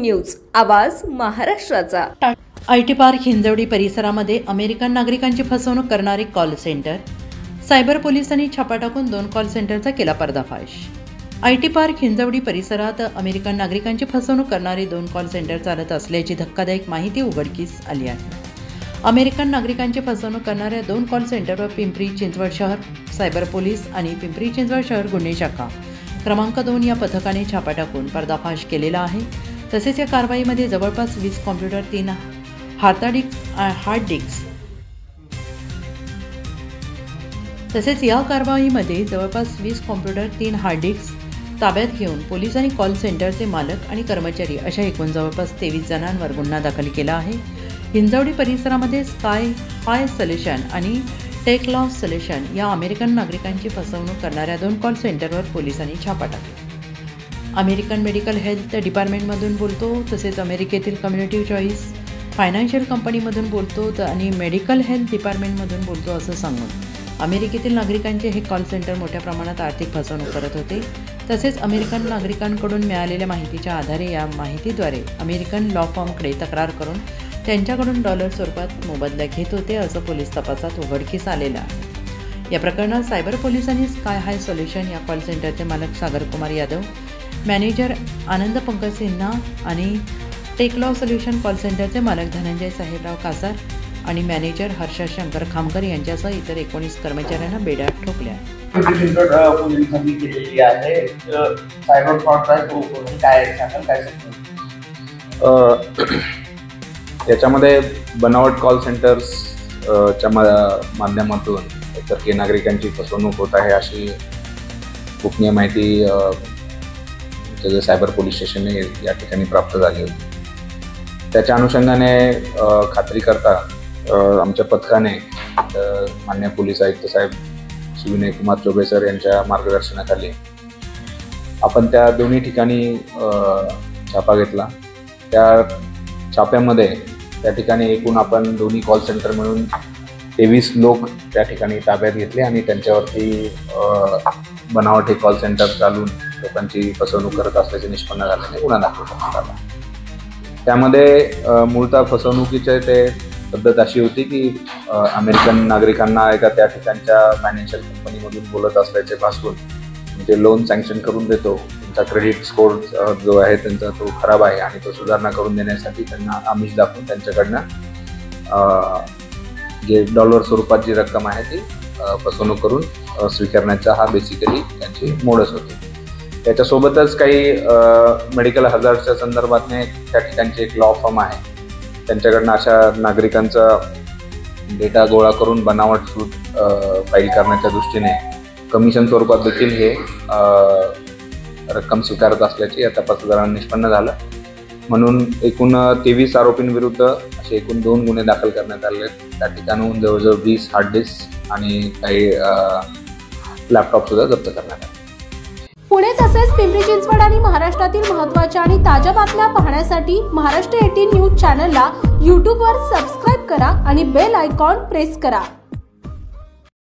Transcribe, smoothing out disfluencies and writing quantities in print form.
News, आवाज महाराष्ट्राचा। IT park Hinjawadi परिसरामध्ये अमेरिकन नागरिकांची फसवणूक करणारे कॉल सेंटर। सायबर पोलिसांनी छापा टाकून 2 कॉल सेंटरचा केला पर्दाफाश। आयटी पार्क हिंजवडी परिसरात अमेरिकन नागरिकांची फसवणूक करणारे 2 कॉल सेंटर चालत असल्याची धक्कादायक माहिती उघडकीस आली आहे। अमेरिकन नागरिकांची फसवणूक करणाऱ्या 2 कॉल सेंटरवर पिंपरी चिंचवड शहर सायबर पोलीस आणि पिंपरी चिंचवड शहर गुन्हे शाखा क्रमांक 2 या पथकाने छापा टाकून पर्दाफाश केलेला आहे। तसेच या कारवाईमध्ये जवळपास 20 कॉम्प्युटर, 3 हार्ड डिस्क तसेच या कारवाईमध्ये जवळपास 20 कॉम्प्युटर, 3 हार्ड डिस्क ताब्यात घेऊन पोलिसांनी कॉल सेंटरचे मालक आणि कर्मचारी अशा एकूण जवळपास 23 जणांवर गुन्हा दाखल केला आहे। हिंजवडी परिसरामध्ये स्काय हाय सोल्युशन आणि टेक लॉ सोल्युशन या अमेरिकन नागरिकांची फसवणूक करणाऱ्या 2 कॉल सेंटरवर पोलिसांनी छापा टाकला। अमेरिकन मेडिकल हेल्थ डिपार्टमेंटमधून बोलतो, तसेच अमेरिकेतील कम्युनिटी चॉईस फायनान्शियल कंपनीमधून बोलतो आणि मेडिकल हेल्थ डिपार्टमेंटमधून बोलतो असं सांगून अमेरिकेतील नागरिकांचे हे कॉल सेंटर मोठ्या प्रमाणात आर्थिक फसवणूक करत होते। तसेच अमेरिकन नागरिकांकडून मिळालेल्या माहितीच्या आधारे या माहितीद्वारे अमेरिकन लॉ फर्मकडे तक्रार करून त्यांच्याकडून डॉलर स्वरूपात मोबदला घेत होते असं पोलीस तपासात उघडकीस आलेलं आहे। या प्रकरणात सायबर पोलिसांनी स्काय हाय सोल्युशन या कॉल सेंटरचे मालक सागर कुमार यादव, मॅनेजर आनंद पंकज सिन्हा आणि टेक लॉ सोल्युशन कॉल सेंटरचे मालक धनंजय साहेबराव कासार आणि मॅनेजर हर्ष शंकर खामकर यांच्यासह इतर 19 कर्मचाऱ्यांना बेड्या ठोकल्या। याच्यामध्ये बनावट कॉल सेंटर्स च्या माध्यमातून एकतर नागरिकांची फसवणूक होत आहे अशी गोपनीय माहिती सायबर पोलीस स्टेशनने या ठिकाणी प्राप्त झाली होती। त्याच्या अनुषंगाने खात्री करता आमच्या पथकाने मान्य पोलीस आयुक्त साहेब श्री विनय कुमार चौबे सर यांच्या मार्गदर्शनाखाली आपण त्या दोन्ही ठिकाणी छापा घेतला। त्या छाप्यामध्ये त्या ठिकाणी एकूण आपण दोन्ही कॉल सेंटर मिळून 23 लोक त्या ठिकाणी ताब्यात घेतले आणि त्यांच्यावरती बनावट हे कॉल सेंटर चालून लोकांची फसवणूक करत असल्याचे निष्पन्न झाल्याने गुन्हा दाखल करण्यात आला। त्यामध्ये मूळतः फसवणुकीचे ते पद्धत अशी होती की अमेरिकन नागरिकांना एका त्या ठिकाणच्या फायनान्शियल कंपनीमधून बोलत असल्याचे भासवून म्हणजे लोन सँक्शन करून देतो, त्यांचा क्रेडिट स्कोर जो आहे त्यांचा तो खराब आहे आणि तो सुधारणा करून देण्यासाठी त्यांना आमिष दाखवून त्यांच्याकडनं जे डॉलर स्वरूपात जी रक्कम आहे ती फसवणूक करून स्वीकारण्याचा हा बेसिकली त्यांची मोडच होती। त्याच्यासोबतच काही मेडिकल हजार्डच्या संदर्भातने त्या ठिकाणची एक लॉ फर्म आहे, त्यांच्याकडनं अशा नागरिकांचा डेटा गोळा करून बनावट सूट फाईल करण्याच्या दृष्टीने कमिशन स्वरूपात देखील हे रक्कम स्वीकारत असल्याचे या तपासदारांना निष्पन्न झालं। म्हणून एकूण 23 आरोपींविरुद्ध असे एकूण 2 गुन्हे दाखल करण्यात आले। त्या ठिकाणाहून जवळजवळ 20 हार्ड डिस्क आणि काही लॅपटॉप सुद्धा जप्त करण्यात आले। पुणे तसेच पिंपरी चिंचवड आणि महाराष्ट्रातील महत्त्वाच्या आणि ताज्या बातम्या पाहण्यासाठी महाराष्ट्र 18 न्यूज चॅनलला YouTube वर सबस्क्राइब करा आणि बेल आयकॉन प्रेस करा।